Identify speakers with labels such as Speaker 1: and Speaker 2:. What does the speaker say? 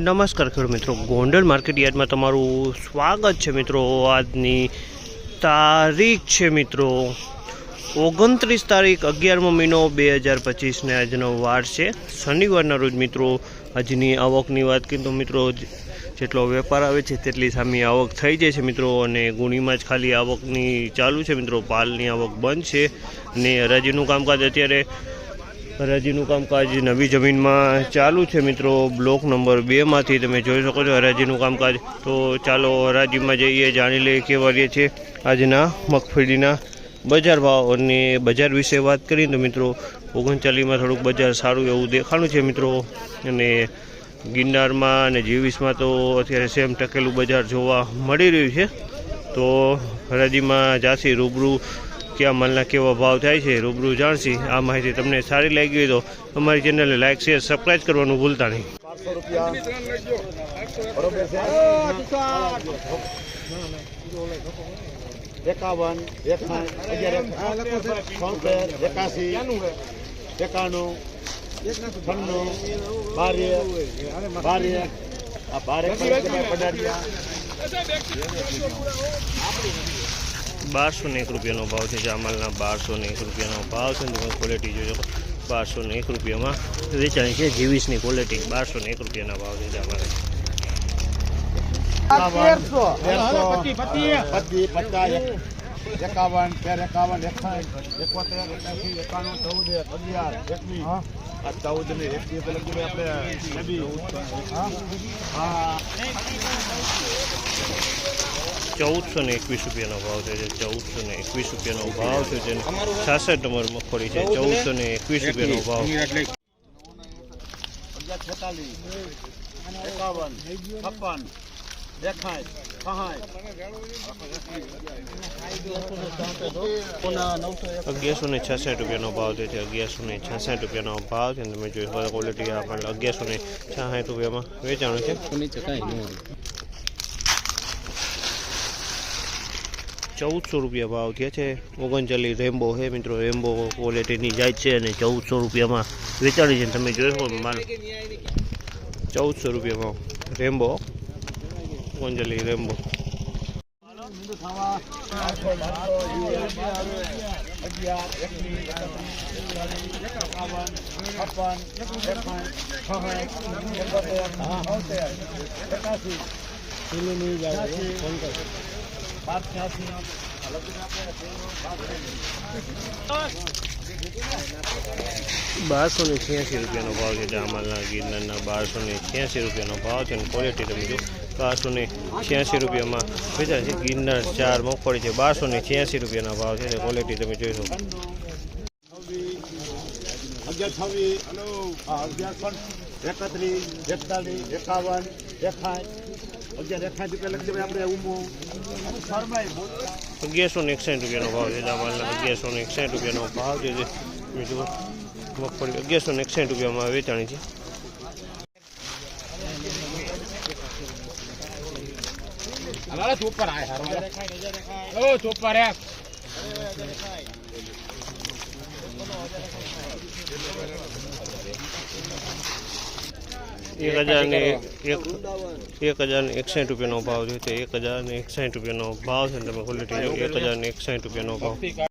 Speaker 1: નમસ્કાર ખેડૂત મિત્રો, ગોંડલ માર્કેટ યાર્ડમાં તમારું સ્વાગત છે મિત્રો। આજની તારીખ છે મિત્રો 29 તારીખ 11મો મહિનો 2025 ને આજનો વાર છે શનિવારના રોજ મિત્રો। આજની આવકની વાત કરીએ તો મિત્રો જેટલો વેપાર આવે છે તેટલી સામી આવક થઈ જાય છે મિત્રો, અને ગુણીમાં જ ખાલી આવકની ચાલુ છે મિત્રો। પાલની આવક બંધ છે અને હરાજીનું કામકાજ અત્યારે હરાજીનું કામકાજ નવી જમીનમાં ચાલુ છે મિત્રો। બ્લોક નંબર 2 માંથી તમે જોઈ શકો છો હરાજીનું કામકાજ। તો ચાલો હરાજીમાં જઈએ, જાણી લઈએ કેવા રહે છે આજના મગફળીના બજાર ભાવ। અને બજાર વિશે વાત કરીએ તો મિત્રો 39માં થોડુંક બજાર સારું એવું દેખાણું છે મિત્રો, અને ગિરનારમાં અને જીવીસમાં તો અત્યારે સેમ ટકેલું બજાર જોવા મળી રહ્યું છે। તો હરાજીમાં જાસી રૂબરૂ क्या मालना केवा भाव थाय छे रूबरू जाणशी। आ माहिती तमने सारी लागी होय तो अमारी चेनल ने लाइक शेर सब्सक्राइब करवानुं भूलता नहीं।
Speaker 2: 400 रुपया बरोबर छे। 51
Speaker 1: 1201 રૂપિયાનો ભાવ છે। જામલના 1201 રૂપિયાનો ભાવ છે। તમે ક્વોલિટી જોજો 1201 રૂપિયામાં વેચાણી છે। જીવીસની ક્વોલિટી 1201 રૂપિયાના ભાવ છે જામલ। 1421 રૂપિયાનો ભાવ છે। 1421 રૂપિયાનો ભાવ છે। જેને 66 નંબર મગફળી છે। 1421 રૂપિયાનો ભાવ। 1166 રૂપિયાનો ભાવ છે। 1166 રૂપિયાનો ભાવ છે। તમે જોઈ શકો ક્વોલિટી આપણે 1166 રૂપિયામાં વેચાણું છે। 1400 રૂપિયા ભાવ થયા છે। 39 રેમ્બો છે મિત્રો, રેમ્બો ક્વોલિટીની જાય છે અને 1400 રૂપિયામાં વેચાણી છે। તમે જોઈ શકો માલ 1400 રૂપિયામાં રેમ્બો 39 રેમ્બો। બારસો ને 86 રૂપિયાનો ભાવ છે। જામલના ગિરનારના 1286 રૂપિયાનો ભાવ છે। ક્વોલિટી તમે જો 1286 રૂપિયામાં વેચાય છે। ગિરનાર 4 મગફળી છે 1286 રૂપિયાના ભાવ છે। ક્વોલિટી તમે જોઈ શકો। 1161 રૂપિયાનો ભાવ છે। જામલના 1161 રૂપિયાનો ભાવ છે। બીજું મગફળી 1161 રૂપિયામાં વેચાણી છે। एक 1061 રૂપિયાનો ભાવ છે। 1061 રૂપિયાનો ભાવ છે। તમે ક્વોલિટી 1061 રૂપિયાનો ભાવ।